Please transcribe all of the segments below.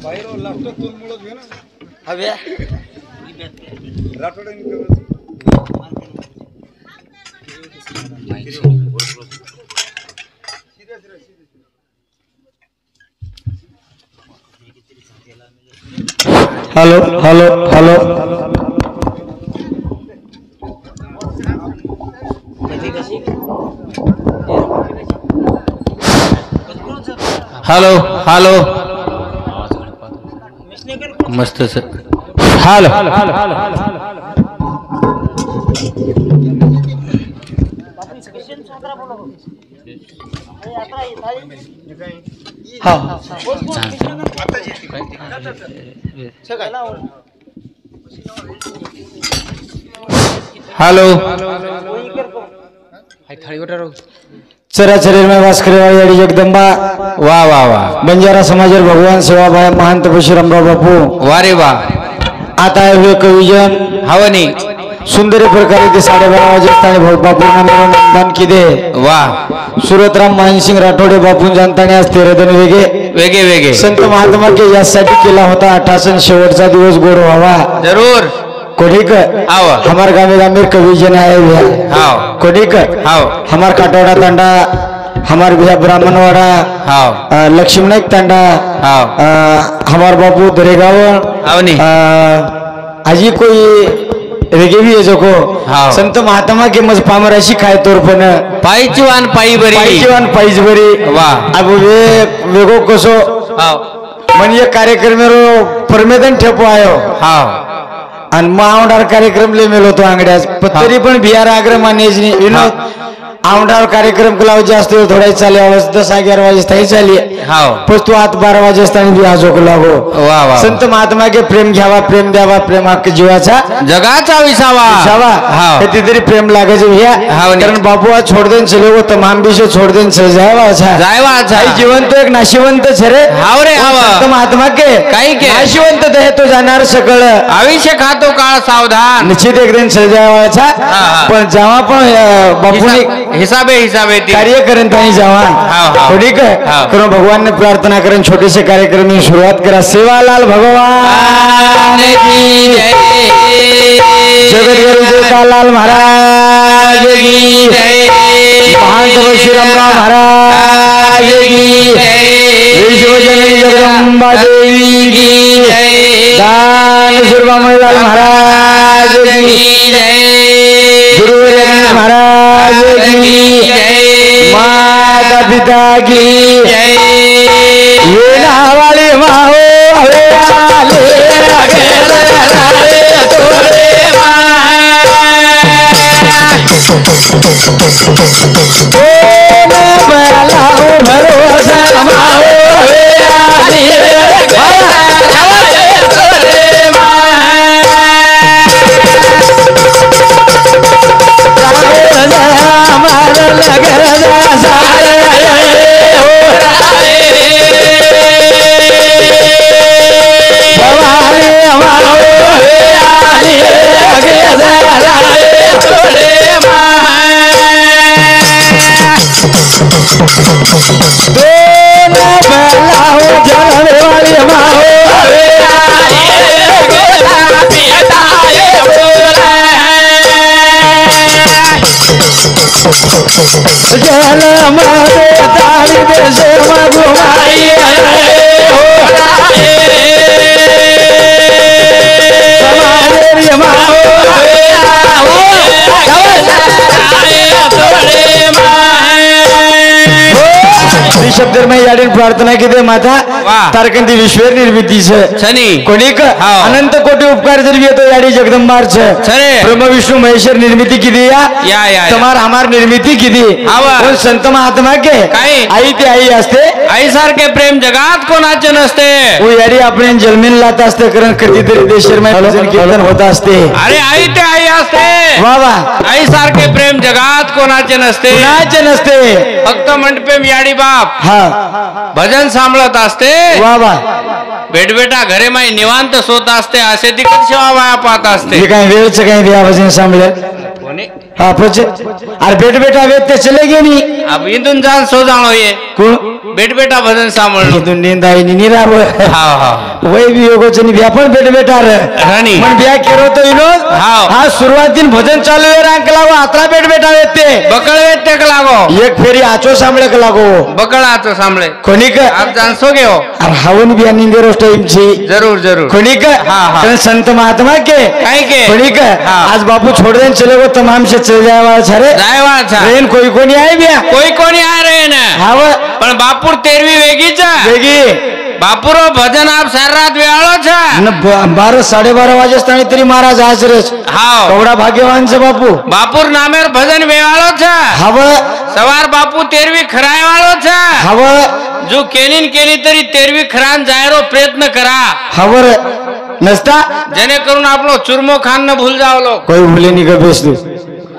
Hello hello hello hello hello मस्त sir hello हाँ hello चराचर में वास करे वाली जगदंबा वाह वाह वाह बंजारा समाज भगवान सेवा भाई महंत परशुरामराव बापू वारे वाह आता है हुए कविजन हवनी सुंदर प्रकारे ते 12:30 वाजता बापूंना निमंत्रण किदे वाह सुरतराम मानसिंग राठोडे बापून जानताने आज 13 दिन वेगे वेगे संत महात्मा के यासाठी केला होता 88 शेवटचा दिवस गोड व्हावा जरूर कोडिक आओ हमार गावे गामेर कविजन आए हुए हां कोडिक आओ हमार काटोड़ा तांडा हमार बिया ब्राह्मणवाड़ा हां लक्ष्मण तांडा हां हमार बापू दरेगाव आवनी आजी कोई रेगेवी है जोको संत महात्मा के मज पामराशी खाय तोरपण पायचीवान पायी बरी पायचीवान पायीच बरी वाह अब वे वेगो कसो हां म्हणजे कार्यक्रम रो परमेदन ठेपो आयो हां आणि मावडार कार्यक्रम ले मेलो तो अंगड्यास तरी पण बिहार आग्रमानेजनी विनोद आवडार कार्यक्रम कलाव जास्त थोडा चाले आवाज 10-11 वाजे थाई चाली हां पस्तु आत 12 वाजे असताना बी आजोक लागो वाह वाह संत महात्मा के प्रेम घ्यावा प्रेम द्यावा प्रेम हक्क जीवाचा जगाचा विसावा विसावा हां कितीतरी प्रेम लागे जे भैया कारण बाबू आज छोड़ देन चले वो तमाम विषय छोड़ देन जायवा अच्छा जीवन तो एक नाशिवंत छरे हाव रे हाव संत महात्मा के काही के नाशिवंत दे तो जाणार सकळ आयुष्य खातो काळ सावधान निश्चित एक दिन सजावा अच्छा पण जेव्हा पण बापूने हिसाबे कार्य करें ताई जवान थोड़ी करो भगवान ने प्रार्थना करें छोटे से कार्यक्रम में शुरुआत करा सेवालाल भगवान की जय जगत गुरु कालाल महाराज की जय महंत परशुरामराव महाराज की जय विश्वजननी जगदंबा देवी की जय दान सुरबामलाल महाराज की जय गुरु महाराज की जय माता पिता की जय ये नावाली माहो हवे आले अगेले तोरे मालाओ भरोसा माहो हवे आले तोरे जल मारे तारी देशे मधुमाई शब्द में याडीन प्रार्थना की दे माता तारकंती विश्व निर्मिती छे कोणिक अनंत कोटी उपकार जरी तो याडी जगदंबार छे ब्रह्म विष्णु महेश्वर निर्मिती की दिया तमार हमार निर्मिती की दी पण संत महात्मा के आई ते आई असते आई सारखे प्रेम जगात कोणाचे नसते वो याडी आपण जन्मेल लात असते कारण कधीतरी देशर में भजन कीर्तन होता असते अरे आई ते आई असते वा वा आई सारखे प्रेम जगात कोणाचे नसते फक्त मंडपे याडी बाप हाँ भजन सांभळत असते वा वा बेटा घरे माई निवांत सोत असते असे तिकट सेवा वाया पाहत असते हे काय वेळच काय दिया भजन सांभळे कोणी हाँ पचे अरे बेटा वेद ते चले गए नहीं अब इंदुन जान सो जानो ये कोण बेटा भजन सांभळ इंदुन नींद आई नी निराव हाँ हाँ वय वियोगोचनी बिया पण बेट बेटार राणी पण बिया केरो तो विनोद हा सुरुवातीन भजन चालू आहे रांक लागो आत्रा बेट बेटा येते बकळ वेटे का लागो एक फेरी आचो सांभळे का लागो बकळ आचो सांभळे कोणिक आप जानसो गे हो अरे हवन बिया निंदे रोज टाइम छी जरूर जरूर कोणिक हाँ संत महात्मा के काई के कोणिक आज बापू छोड़ देन चले गो तमाम से चले जाए वाला छरे जाए वाला छा ट्रेन कोई कोनी आए बिया कोई कोनी आ रहे ना हाव पण बापूर 13वी वेगी छा वेगी बापूरो भजन आप सारी रात वेळो छा न 12 12:30 वाजेस्तानी तरी महाराज आज रे हाव कवडा भाग्यवान छे बापू बापूर नामेर भजन वेवाळो छा हाव सवार बापू 13वी खराय वाळो छा हाव जो केलीन केली तरी 13वी खरान जायरो प्रयत्न करा हावर नसता जेने करून आपलो चुरमो खान न भूल जाओ लोग कोई भूले नहीं का बेच दू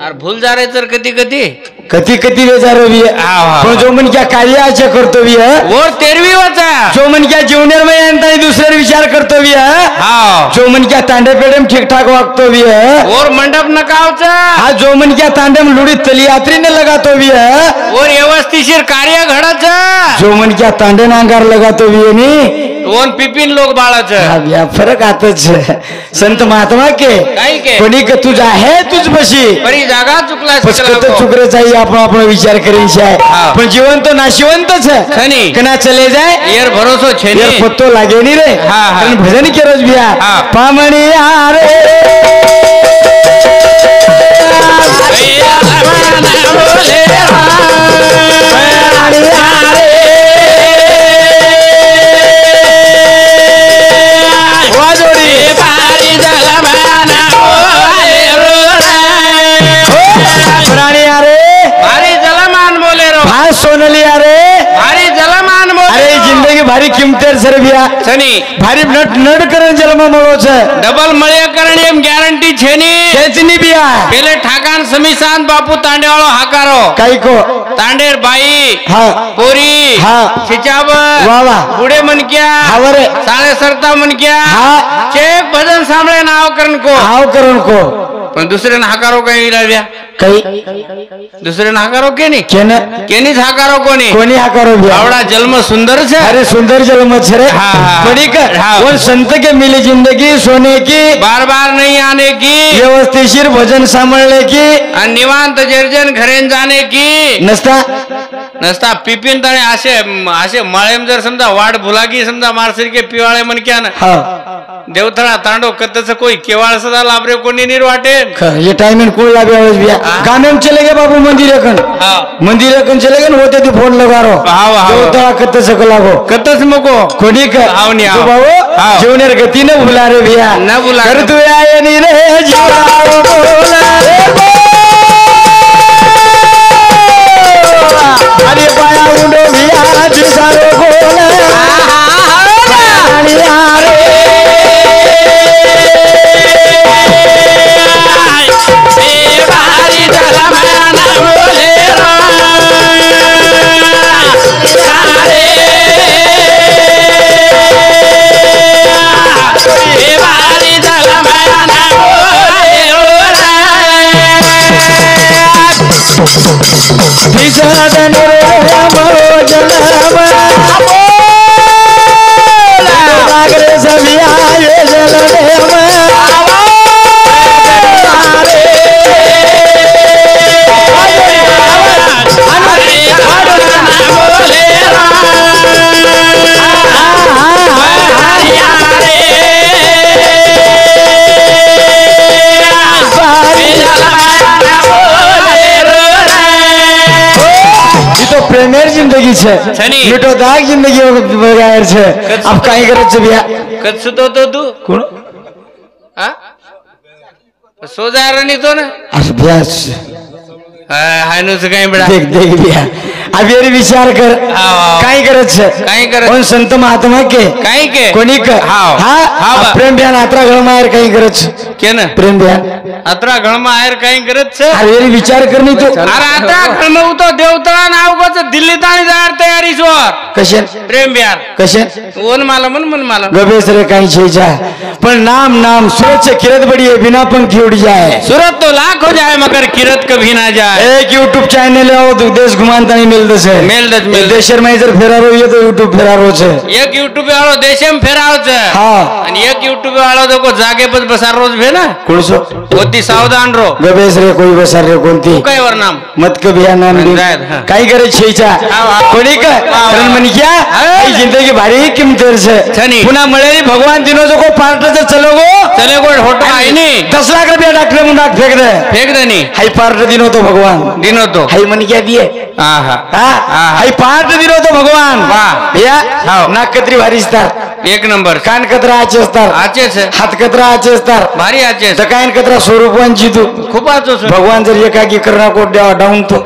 और भूल जा रहे तर कधी कधी कती कती बेजारो भी पण जो मन क्या कार्य आचे करतो भी वो 13वी होता जो मन क्या जीवनेर में अंता दुसरे विचार करतो भी हाँ जो मन क्या तांडे पेड़े में ठीक ठाक वागतो भी और मंडप नकावचा हाँ जो मन क्या तांडे में लुड़ी तली यात्री ने लगातो भी और व्यवस्थिशीर कार्य घडचा जो मन क्या तांडे नांगार लगातो भी नहीं ओन पिपिन लोग बाळाच या फरक आताच संत महात्मा के कोणी का तुझा है तुझ बशी परी जागा चुकला चुकरे चाहिए आपण आपण विचार करेंगे आहे पण जीवन तो नाशिवंतच है कना चले जाए यार भरोसो छे यार पत्तो लागे नहीं रे पण भजन के रोज बिया पामणी आरे सोनली अरे भारी जलमान बोल अरे जिंदगी भारी किमतेर सर बिया छनी भारी नट नट करण जलमा मळो छे डबल मळे करण एम गॅरंटी छेनी छेचनी बिया पेले ठाकान समीसान बापू तांडेवाळो हाकारो काई को तांडेर बाई हां पोरी हां छिचाब वा वा बुडे मनक्या हावरे साळे सरता मनक्या हां चेक भजन सांभळे नाव करण को हाव करण को पण दुसरे हाकारो काही राव्या काही दुसरे हाकारो केनी केनीच हाकारो कोणी हाकारो भी आवडा जन्म सुंदर छे अरे सुंदर जन्म छे रे बड़ी का वो संत के मिली जिंदगी सोने की बार बार नहीं आने की व्यवस्थिशीर भजन सांभळणे की आणि निवांत जर्जन घरेन जाणे की नसता नसता पिपिन तणे असे असे मळेम जर समजा वाट भुलागी समजा मारसरी के पिवाळे मन क्या ना देवथळा तांडो कतच कोई केवाळ सदा लाभरे कोणी निर्वाटे ये टाइम कोण लाभे आवाज बिया गाने में चले गए बाबू मंदिर कन चले गए होते थे फोन लगा रो देवथळा कतच लागो कतच मको कोणी का बाबू जीवनेर गती न भुला रे बिया न भुला कर तू आये नी रे जीवनारो बोला अरे पाया उडो बिया जिसारो बोला आणि आरे प्रेमेर जिंदगी छे मिटो दाग जिंदगी बगायर छे अब काई करत छे बिया कत सुतो तो तू कोण हां सो जा रनी तो ना अभ्यास हायनो से काही बडा देख देख बिया अब ये विचार कर काई करत छे काई करत कोण संत महात्मा के काई के कोणी का हां प्रेम बयान आत्रा गळमायर काई करत छे के ना प्रेम बयान आत्रा गळमायर काई करत छे अरे ये विचार करनी तो अरे आत्रा गळमऊ तो देवतळा नाव गोच दिल्ली ताणी जायर तयारी सोर कशे प्रेम बयान कशे ओन माला मन माला गबेस रे काई छे जा पर नाम नाम सूरज से किरत बड़ी है बिना पंखी उड़ जाए सूरत तो लाख हो जाए मगर किरत कभी ना जाए एक YouTube चैनल है वो देश घुमानता नहीं मिल દશે દેશર માં જર ફેરારો એ તો યુટ્યુબ ફેરારો છે એક યુટ્યુબ વાળો દેશેમ ફેરાવ છે હા અને એક યુટ્યુબ વાળો તો કો જાગે પર બસારો છે ને કોણસો ઓતી સાવધાન રો ગબેસ રે કોઈ બસાર રે કોणती કઈ વર નામ मत कभिया नाम काही करे छेचा कोणी का कारण म्हण क्या ही जिंदगी भारी किमतीर છે पुन्हा મળેલી भगवान दिनो जो को पार्ट जर चलो को होटो आहे नी 10 लाख रुपया डाकले मुंह डाक फेक दे नी हाई पार्ट दिनो तो भगवान दिनो तो हाई मन क्या दिए हां हाई पार्ट दिनो तो भगवान वाह भैया नाक कतरी भारी असतात एक नंबर कान कतरा आचे असतात आचे છે हात कतरा आचे असतात भारी आचे तर कान कतरा स्वरूपान जीतू खूप आचो भगवान जर एकाकी करना को डाउन तो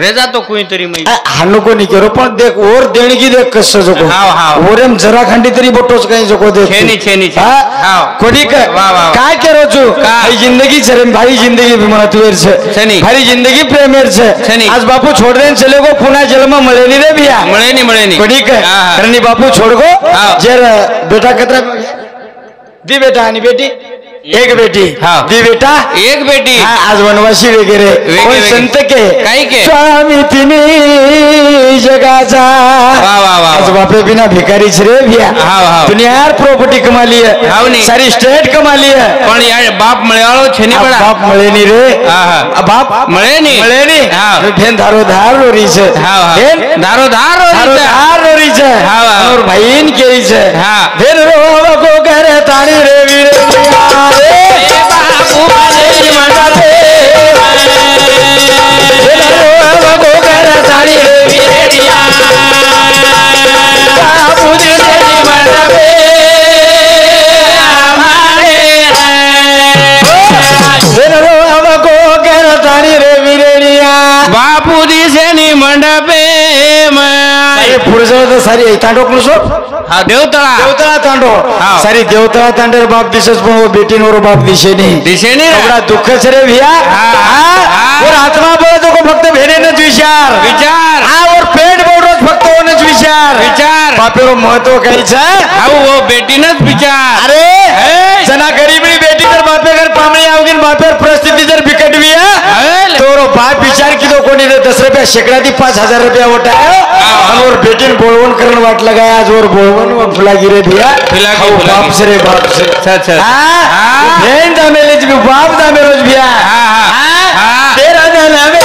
रेजा तो कोई तरी मई हानो को नहीं करो पण देख और देणगी देख कसं जको ओरेम जरा खंडी तरी बोटोच काही जको देख छेनी हां कोणी काय करो छु भाई जिंदगी छरे भाई जिंदगी महत्वेर छे भाई जिंदगी प्रेमेर छे आज बापू छोड़ देन चले गो पुन्हा जन्म મળે ની रे बिया મળે ની कोणी करनी बापू छोड़ गो जर बेटा कतरा दी बेटा आणि बेटी एक बेटी दी बेटा एक बेटी आज वनवासी वगैरे कोण संत के काही के स्वामी तिनी जगाचा आज बापरे बिना भिकारी रे भैया दुनियार प्रॉपर्टी कमा ली है सारी स्टेट कमा ली है पण यार बाप મળેવાળો છે ની બડા बाप મળે ની रे बाप મળે ની બેન धारो धार रोरी છે બેન धारो धार रोरी છે और भाईन केरी છે બેન रो को करे ताणी रे वीर बापू दिसेनी मंडपे पुढे सारी तांडो कुणसो हा देवतळा तांडो सारी देवतळा तांडेर बाप दिसस पण बेटीनवर बाप दिसेनी एवढा दुःख रे भैया और आत्मा बोलतो को फक्त भेनेनच विचार हा और पेट बोलतो फक्त ओनच विचार बापेरो महत्व काही छे वो बेटीनच विचार अरे जना गरीबी बेटी तर बापे घर पामणी आवगीन बापेर परिस्थिती जर बिकटवी है तो बाप विचार की तो कोणी 10 रुपया शेकडा दी 5000 रुपया उठायो और बेटीन बोलवन करण वाट लगाया आज और बोलवन फुला गिरे भैया बाप से रे बाप से अच्छा बहन दामेले जी बाप दामेरोज भैया तेरा नाम है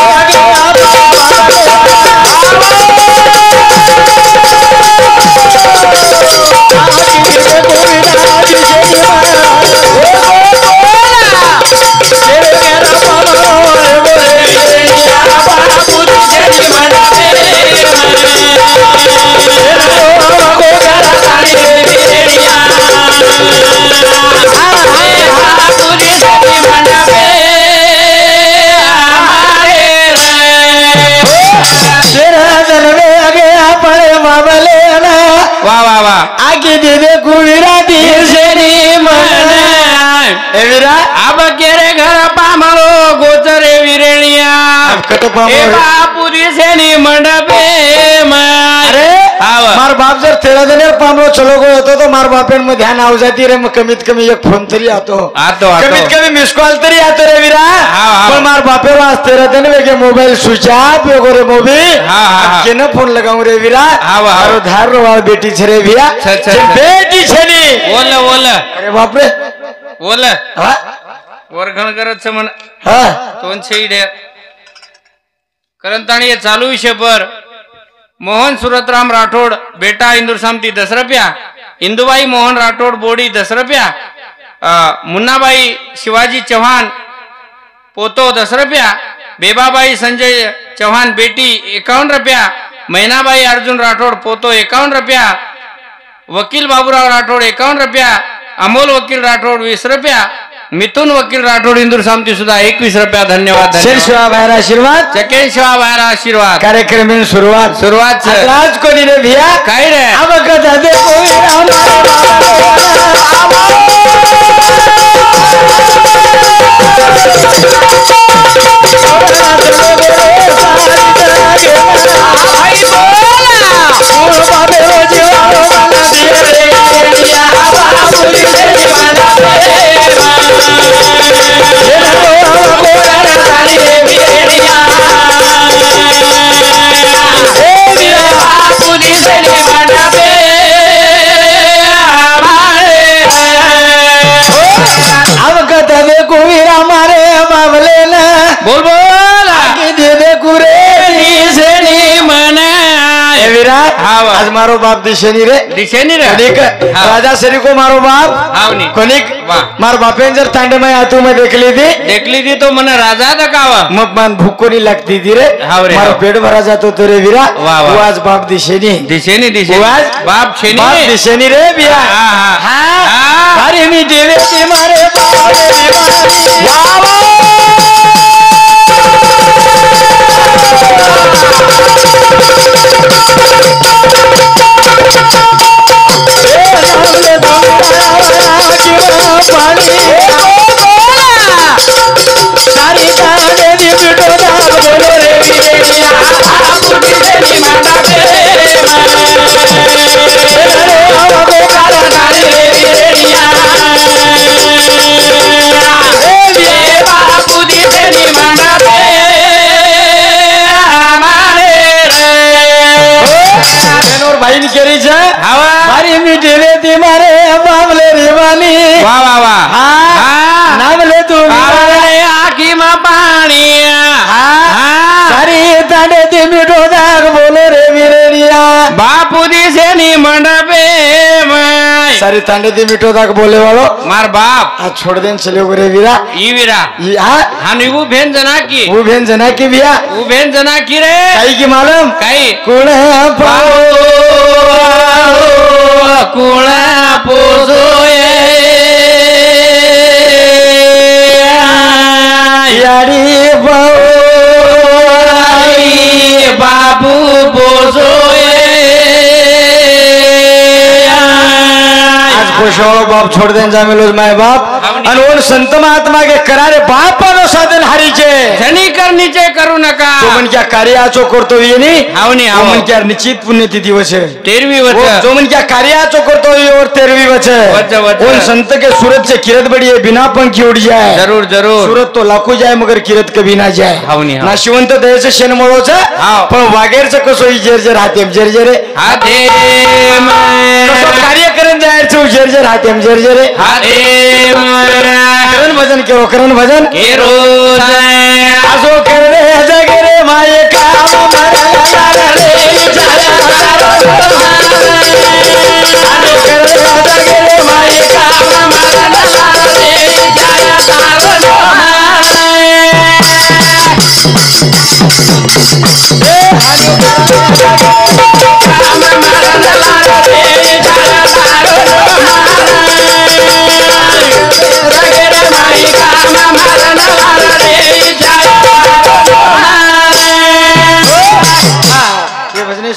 आगे दे दे कुवीरा दिसेनी मन एविरा अब केरे घर पामळो गोचरे विरेणिया कतो ए बापू दिसेनी मंडपे अरे मार बाप जर 13 जनेर पामळो चलो गो होतो तो मार बापेन में ध्यान आव जाती रे कमीत कमी एक फोन तरी आतो कमीत कमी मिस कॉल तरी आतो रे विरा पण मार बापेरो आज 13 जन वेगे मोबाइल स्विच ऑफ वेगो रे मोबाइल केने फोन लगाऊ रे विरा मारो धार रो वाल बेटी छे रे भैया बेटी छेनी बोल अरे बाप रे बोल वरघण करत छे मन तोन छेडे करंताणी ये चालू विषय पर मोहन सुरतराम राठोड बेटा इंदूर सामती 10 रुपया इंदुबाई मोहन राठोड बोडी 10 रुपया मुन्नाबाई शिवाजी चौहान पोतो 10 रुपया बेबाबाई संजय चौहान बेटी 51 रुपया मैनाबाई अर्जुन राठोड पोतो 51 रुपया वकील बाबूराव राठोड 51 रुपया अमोल वकील राठोड 20 रुपया मिथुन वकील राठोड इंदूर सामती सुद्धा 21 रुपया धन्यवाद शिवा बाहेर आशीर्वाद चकेन शिवा बाहेर आशीर्वाद कार्यक्रम सुरुवात राज कोणी रे भैया काय रे अब कथा दे हाव. आज मारो बाप दिशेनी रे दिशेनी रे कनिक हाव. राजा सरी को मारो बाप हावनी कनिक वाह. मार बापेन जर तांडे में आतू में देख ली थी देखली ती तो मन राजा दकावा मग मान भूको नहीं लगती थी रे हाव रे, मारो हाव. पेट भरा जातो तो रे वीरा वाह, वाह. वो आज बाप दिशेनी दिशेनी दिशेनी वो आज बाप छेनी बाप दिशेनी रे बिया हा, हा. हा. अरे मी देवे ते मारे बाप रे देवानी. वाह, वाह. मारी मीठी रेती मारे बाबले रेवानी. वाह वाह वाह हा नामले तू आखी मा पाणी सारी तांडे ती मिठो दाग बोलो रे विरेरिया. बापू दिशेनी मंडपे माय. सारी तांडे ती मिठो दाग बोले वालो मार बाप आज छोड़ देन चले रे वीरा. ई वीरा हा निगू भेन जना की वो भेन जना की बिया ऊ भेन जना की रे काही की मालूम काही कुण पाओ कुळा पोसोये याडी पाओ बापू पोसोये आज पोषाओ बाप छोड़ देन जामेलो माय बाप आणि उन संत महात्मा के करारे बापानो साधन हारीचे धनी करणीचे करू नका तो मन क्या कार्याचो करतो येनी हावनी वो मन क्या निश्चित पुण्यतिथी दिवस है. 13वी वो वर्ष जो मन क्या कार्याचो करतो ये और 13वीं वच वच, वच. उन संत के सूरत से किरत बड़ी है बिना पंखी उड़ जाए. जरूर जरूर सूरत तो लाखो जाए मगर किरत कभी ना जाए. हावनी, हाव. नाशिवंत दयेचं शेणमळोच हाव. पण वागेरचं कसो जर हाते जर हाते कसो कार्य करून जायचं जर हाते जर हाते करण भजन केरो करण भजन रोज आजो करे जगरे माये काम मरला रे जगरे माये काम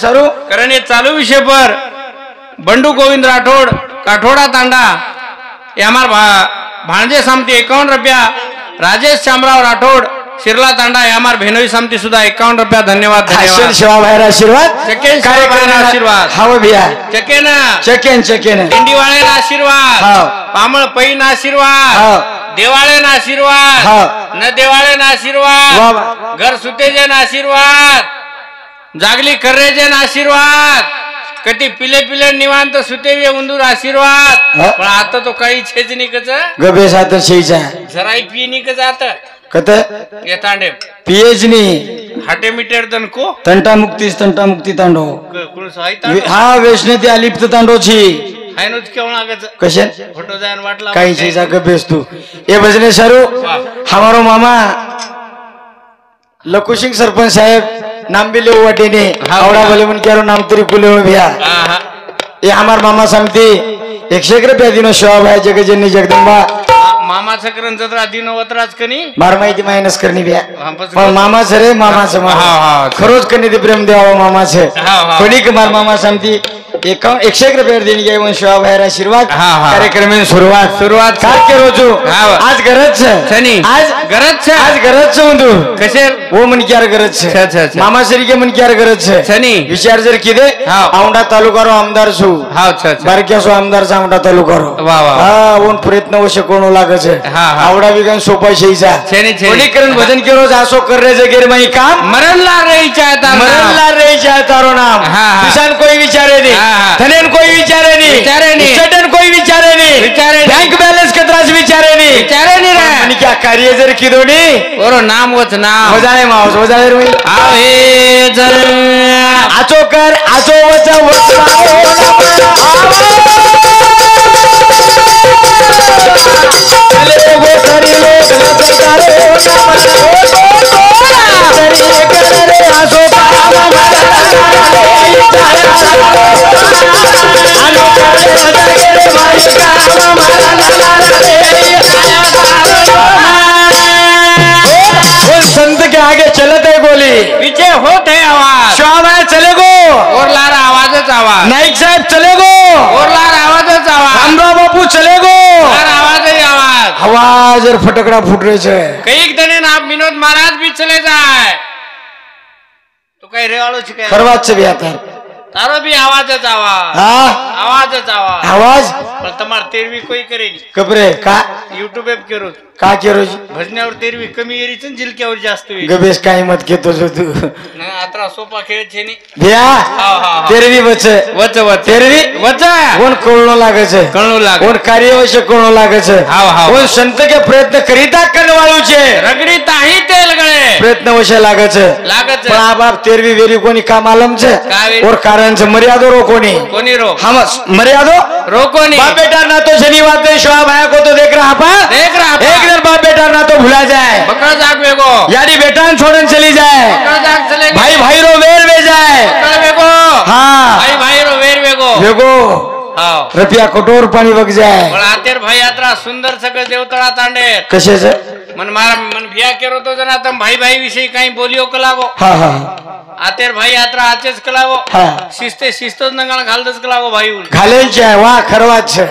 सरू कारण ये चालू विषय पर बंडू गोविंद राठौड़ काठोड़ा तांडा ये हमार भांजे सामती 51 रुपया. राजेश शामराव राठौड़ शिरला तांडा ये हमार भेनोई सामती सुधा 51 रुपया. धन्यवाद धन्यवाद. शिवा भाई आशीर्वाद चकेन शिवाबाईना आशीर्वाद. हाव भैया चकेन चकेन इंडीवाळेना आशीर्वाद. हाव. पामळ पैन आशीर्वाद. हाव. देवाळेना आशीर्वाद. हाव. न देवाळेना वाह, आशीर्वाद. वाह. घर सुतेजन आशीर्वाद. जागली कर्रेजन आशीर्वाद. कटी पिले पिले निवांत सुतेवी उंदूर आशीर्वाद. हा? पण आता तो काही छेज निकच गबे सात शेईचा जराई पी निकच आता कत येतांडे पीएचनी हाटे मीटर दन को तंटा मुक्ती तांडो कुण सहायता हा वैष्णती अलिप्त तांडोची हायनोच केवळ लागत कशा फोटो जायन वाटला काही चीजा गबेस तू ये भजने सारू हमारो मामा लखू सिंह सरपंच साहेब नाम भी ले वाटेने आवड़ा बोले मन क्यारो नाम तेरी कुले भैया ये हमार मामा समती 100 रुपया दिनो शिवा भाई जगजननी जगदंबा मामा सकरन जत्रा दिनवतराज कनी मार माहिती मायनस करनी भैया हा, बस. पण मामाच रे मामाच हा. खरोच कनी ते प्रेम द्यावा मामाच हा. कोणी मार मामा समती 101 रुपया देणी घ्यावून शिवा भाई आशीर्वाद हा. कार्यक्रम सुरुवात काय के रोजू हा. आज गरज शनी आज गरज छे आज गरज छे उंदू कसे वो मन क्यार गरज छे अच्छा. मामा सरी के मन क्यार गरज छे शनी विचार जर किदे हा. औंडा तालुकारो आमदार छु हा अच्छा बारक्या सो आमदार चा औंडा तालुकारो वाह, वाह. हा ओन प्रयत्न वशे कोणो लागे छे हा. आवडा विगन सोपा शेईचा छेनी. कोणी करण भजन केरो जासो कर रे जगेर मई काम मरनला रे चाहता मरनला रे जा तारो नाम हा. किसान कोई विचारे नहीं हा. धनेन कोई विचारे नहीं विचारे नहीं. स्टेटन कोई विचारे नहीं विचारे नहीं. बैंक बैलेंस कतरास विचारे नहीं विचारे नहीं रे. मन क्या कार्य जर किदोनी ओरो नाम वच नाम वजाळे मावस वजाळे रे आहे जर आचो कर आचो वच संत के आगे चलत है गोली पीछे होत है आवाज शिवाबाई चले गो और लारा आवाजच आवाज नाईक साहेब चले गो और लारा आवाजच आवाज रामराव बापू चले गो लारा आवाजच आवाज आवाज और फटकड़ा फूट रहे छे कईक दने आप विनोद महाराज भी चले जाए तो कई रेवाड़ो छे फरवाद से भी आता तारो भी आवाजच आवाज हाँ आवाजच आवाज आवाज पण तमार तेरवी कोई करेनी कपरे का युट्यूब पे करो का केरो भजन्यावर तेरवी कमी येरीच जिलक्यावर जास्त येईल गबेश काही मत घेतो जो तू नाही आता सोपा खेळ छे नी भैया हा. तेरवी बचे वच वच तेरवी वच कोण कळणो लागे छे कळणो लागे कोण कार्यवश कळणो लागे छे हाव. कोण संत के प्रयत्न करीता करवाळू छे रगडी ताही तेल गळे प्रयत्न वशे लागे छे लागत पण आ बाप तेरवी वेरी कोणी का मालूम छे का वेरी? और कारण छे मर्यादो रो कोणी कोणी रो हम मर्यादो रोको नहीं बाप बेटा ना तो शनि बात शोभा भाया को तो देख रहा पा देख रहा था। एक दिन बाप बेटा ना तो भुला जाए पकड़ जाग बेगो यानी बेटा छोड़न चली जाए पकड़ जाग चले भाई भाई रो वेर वे जाए पकड़ बेगो हाँ भाई भाई रो वेर बेगो देखो हाव रुपया कटोर पाणी वग जाए पण आतेर भाई यात्रा सुंदर सगळं देवतळा तांडे कसे से मन मारा मन भिया केरो तो जना तम भाई भाई विषयी काही बोलियो कलागो हाँ हाँ आतेर भाई यात्रा आचेच कलागो हाँ शिस्ते शिस्तच नंगाळ घालतच कलागो भाई उल घालेंचे आहे वा खरवाच छे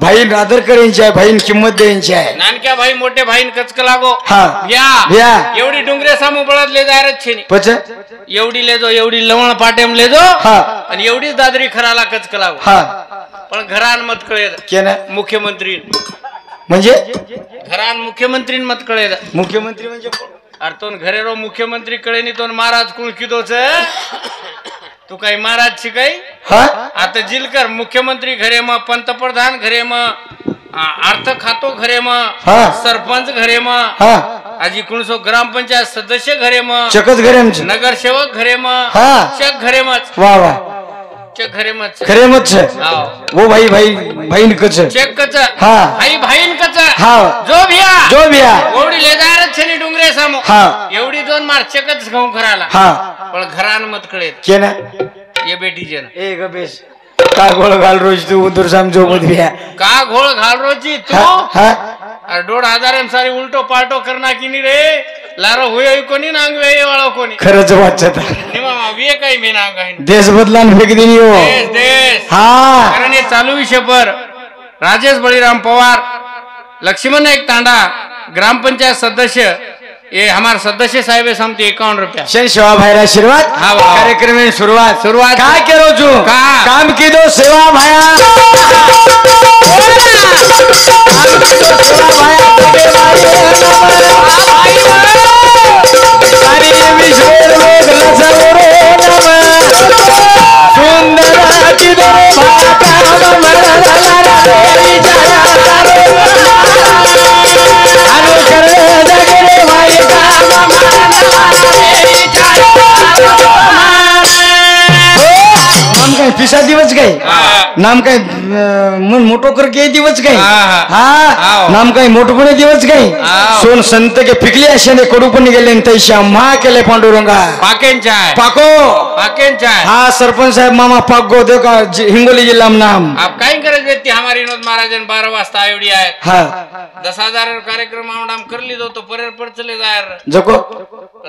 भाई आदर करेंचे आहे भाई किंमत देंचे आहे नानक्या भाई मोठे भाईन कच कलागो हाँ या एवढी डुंगरे सामू बळत ले जायरच छे नी पचे एवढी लेजो एवढी लवण पाटेम लेजो हाँ आणि एवढीच दादरी खराला कच कलागो हाँ पण घरान मत कळेल केना मुख्यमंत्री म्हणजे घरान मुख्यमंत्री मत कळेल मुख्यमंत्री म्हणजे अरे तो घरेरो मुख्यमंत्री कळेनी तो महाराज कोण किदोच तू काही महाराज शिकाई हाँ आता जिलकर मुख्यमंत्री घरे मग पंतप्रधान घरे मग अर्थ खातो घरे मग हाँ सरपंच घरे मग हाँ आजी कुणसो ग्रामपंचायत सदस्य घरे मग चकच घरे आमचे नगरसेवक घरे मग हाँ चक घरे मत वाह वाह चक घरे मत खरे मत छे वो भाई भाई भाई कच चेक कच हाँ भाई भाईन कच हाँ जो भिया जो भैया एवढी लेदारच छे नी डुंगरे सामो हाँ एवढी दोन मार चेकच खाऊ घराला हाँ पण घरान मत कळेल केना ये बेटी जन ए गबेश का गोळ घाल रोज तू उदर साम जो मत भैया का घोळ घाल रोजी तू हाँ हाँ अरे 2,500 सारी उलटो पालटो करना की नी रे लारो हुए कोणी नांग वे वाळो कोणी खरंच वाचता निमा वे काही मी नांग आहे देश बदलान फेक देनी हो देश देश हाँ कारण हे चालू विषय पर राजेश बळीराम पवार लक्ष्मण एक तांडा ग्रामपंचायत सदस्य ये हमारे सदस्य साहेब है समती 51 रुपया शन सेवा भाईरा आशीर्वाद हाँ, वाह। कार्यक्रम में शुरुआत शुरुआत का करो जो का? काम की दो सेवा भाया सुंदर की दो पिसा दिवस काय नाम काय मन मोठो कर के दिवस काय हा नाम काय मोठपणे दिवस काय सोन संत के पिकली अशाने कडूपणी गेले तैशा मा केले पांडुरंगा पाकेन चाय पाको पाकेन चाय हाँ सरपंच साहब मामा पाक गो देखा हिंगोली जिला में नाम आप काय करत व्यक्ती हमारी विनोद महाराजन 12 वाजता एवढी आहे हाँ 10,000 कार्यक्रम आवडाम कर लीधो तो परेर पर चले जायर जको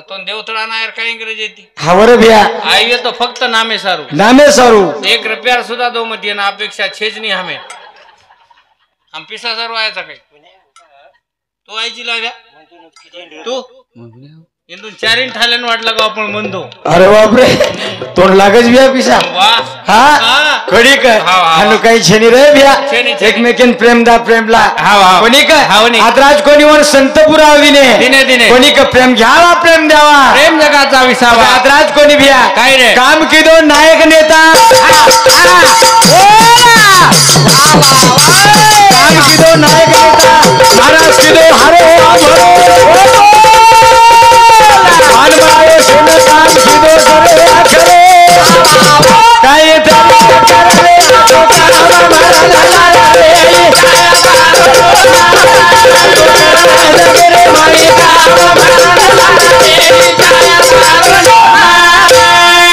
तो देवतळा नायर काय इंग्रजी येते हावर भैया आइए तो फक्त नामे सारू नामे सारू 1 रुपया सुद्धा दो मत ना अपेक्षा छेज नहीं हमें हम पिसा सारू आयचा काही तू आयची लाव्या तू इंदून 4 ठाल्यान वाटलं का आपण म्हणतो अरे बापरे तोंड लागच बिया पिसा वाह हाँ कड़ी का हाँ, हाँ, हनु काही छेनी रे बिया छेनी, छेनी. एकमेकीन प्रेमदा प्रेमला हाँ, हाँ. कोणी का हाँ, कोणी. आदराज कोणी वर संतपुरा विने दिने, दिने. कोणी का प्रेम घ्यावा प्रेम द्यावा प्रेम जगाचा विसावा आदराज कोणी बिया काय रे? काम की दो नायक नेता काम की दो नायक नेता महाराज किदो हरे मानवाय सुनतान किदो करे आखरे काय तरी करले तो कामा मारा रे रे माई का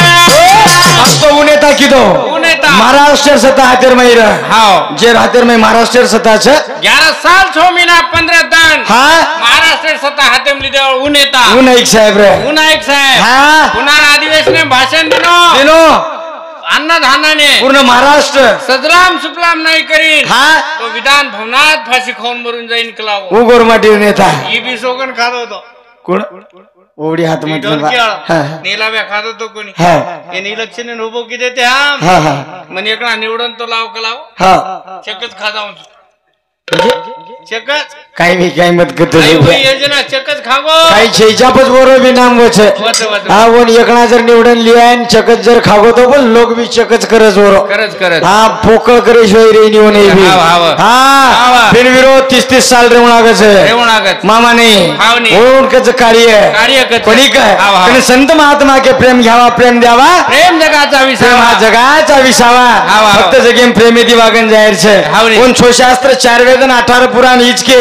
हमको उनेता किदो महाराष्ट्र सत्ता हातेर में हाँ जे हातेर में महाराष्ट्र सत्ता छे 11 साल 6 महीना 15 दिन हाँ महाराष्ट्र सत्ता हातेम लीधे उनेता उनाईक साहेब रे उनाईक साहेब हाँ पुन्हा अधिवेशने भाषण दिनो अन्नधान्याने पूर्ण महाराष्ट्र सदलाम सुफलाम नाही करीन हाँ तो विधान भवनात फाशी खाऊन मरून जाईन कलाव उगोरमाटी नेता ही बी सोगन खात होतो कोण ओवडी हात म्हटलं नीलाव्या खात होतो कोणी हा हे इलेक्शन उभो की देते हा हा हा म्हणे इकडा निवडून तो लाव कलाव हा चकच खाजा म्हणजे चकच काही बी काही मत करतो योजना चकच खागो काही छेजापच बरोबर बी नाम वच हा वन एकणा जर निवडून लिहान चकच जर खागो तो पण लोक बी चकच करच बरो करच हा पोकळ करे शिवाय रे निवून बी हा फिर विरोध 30 साल रेवणागच मामा नहीं ओणकच कार्य कोणी काय पण संत महात्मा के प्रेम घ्यावा प्रेम द्यावा प्रेम जगाचा विसावा हा जगाचा विसावा फक्त जगेम प्रेमे दिवागन जाहीर छे उन छो शास्त्र 4 वेदन 18 पुराण इसके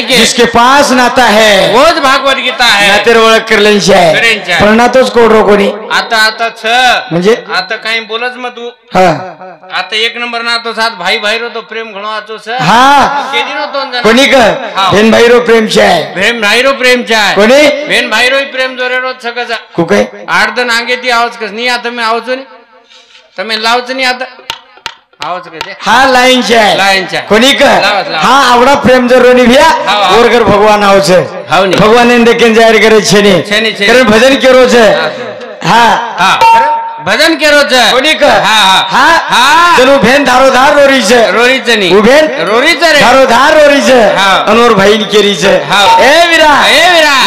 जिसके पास नाता है वोज भागवत गीता है नातेर ओळख करलेंची आहे पण नातोच कोडरो कोणी आता आता छ म्हणजे आता काही बोलच मत तू हा आता 1 नंबर ना तो साथ भाई भाईरो तो प्रेम घणो आचो छ हा केदिनो दोन जण कोणी का बेन भाईरो प्रेमची आहे प्रेम भाईरो प्रेमचा आहे कोणी बेन भाईरो प्रेम जोरेरो छकचा कुके 8 दिन आगे ती आवाज कस नहीं आता मैं आवचो नहीं तमे लावच नहीं आता आवाज कसे हा लाईनची आहे लाईनची आहे. कोणी का हा आवडा प्रेम जर रोनी भिया ओरगर भगवान आवचे भगवान ने देखेन जाहिर करे छेनी कारण भजन केरो छे हा हा भजन केरो छे कोणी का हा हा हा चलो भेन धारो धार रोरी छे नहीं उभेन रोरी रे धारो धार रोरी छे अनोर भाई की केरी छे ए वीरा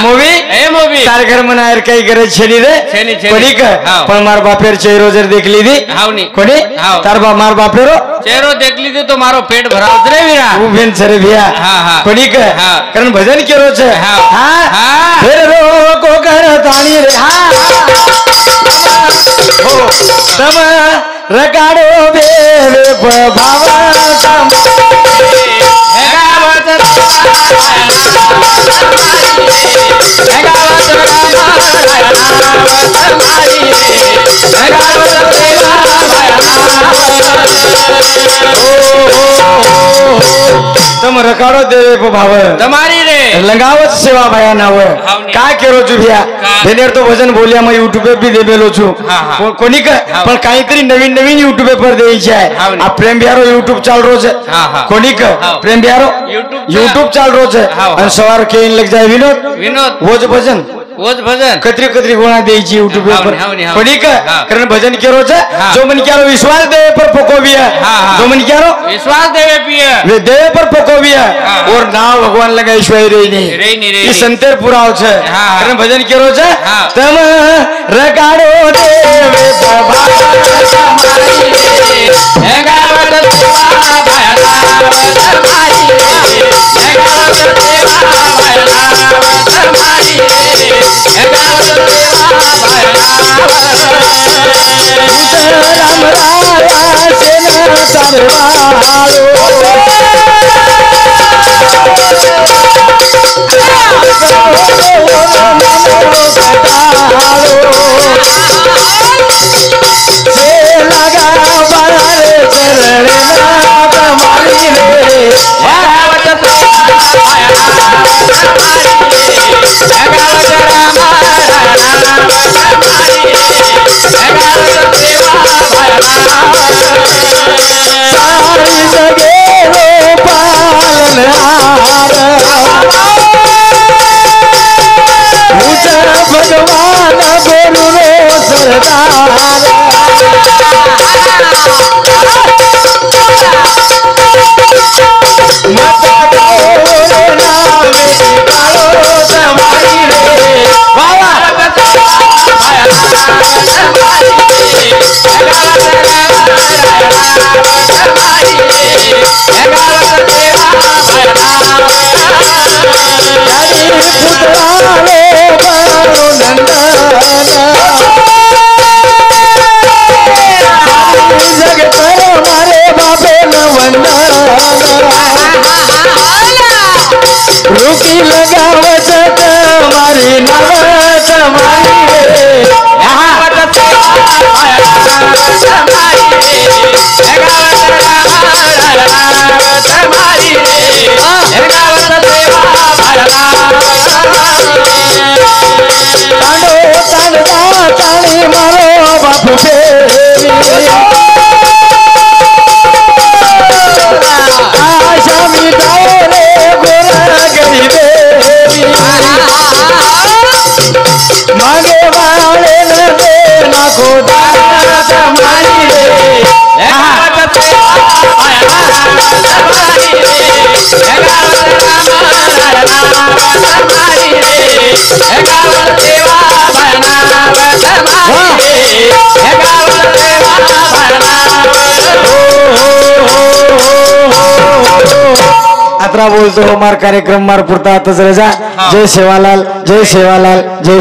मूवी तार घर मनायर काही करे छेनी रे कोणी का पण मार बापेर चेहरो जर देख ली दी कोणी तार बा मार बापेरो चेहरो देख ली दी तो मारो पेट भराव रे वीरा उभेन सरे भिया कोणी का कारण भजन केरो छे हा फिर रो को कर ताणी रे हा हो तम रकाडो बेवे भावा तम हेगावत तम रकाडो देवे भाव તમારી રે लगावत सेवा भया नाव काय केरो छु भिया भेनेर तो भजन बोलिया मैं यूट्यूब पे भी देबेलो छु कोणी का पण काहीतरी नवीन नवीन यूट्यूब पर द्यायची आहे आ प्रेम बिहारो यूट्यूब चाल रोज कोणी का प्रेम बिहारो यूट्यूब चाल रोज आणि सवार के इन लग जाए विनोद वोज भजन कतरी कतरी गोळा द्यायची यूट्यूब पर कोणी का कारण भजन केरो छे जो मन क्यारो विश्वास देवे पर पकोविया जो मन क्यारो विश्वास देवे पिए वे देवे पर पकोविया और नाव भगवान लगा ईश्वर रे नहीं संतेर पुराव छे कारण भजन केरो छे तम रकाडो देवे बाबा समाई हेगावत सेवा भयलावत मारी हेगावत सेवा भयलावत मारी हेगावत सेवा भयलावत राम राया सेन सरवालो भगवान गुरु सरदार माता गौर नाम कालो समाई रे बाबा रुकी लगावत तुम्हारी नवत ताली मारो बापू फेरी आशा मिटाओ रे गोरा गरीबे मांगे वाले न देना को दात मारी रे अत्रा बोलतो मार कार्यक्रम मार पुरता आता जरा जा जय सेवालाल जय सेवालाल जय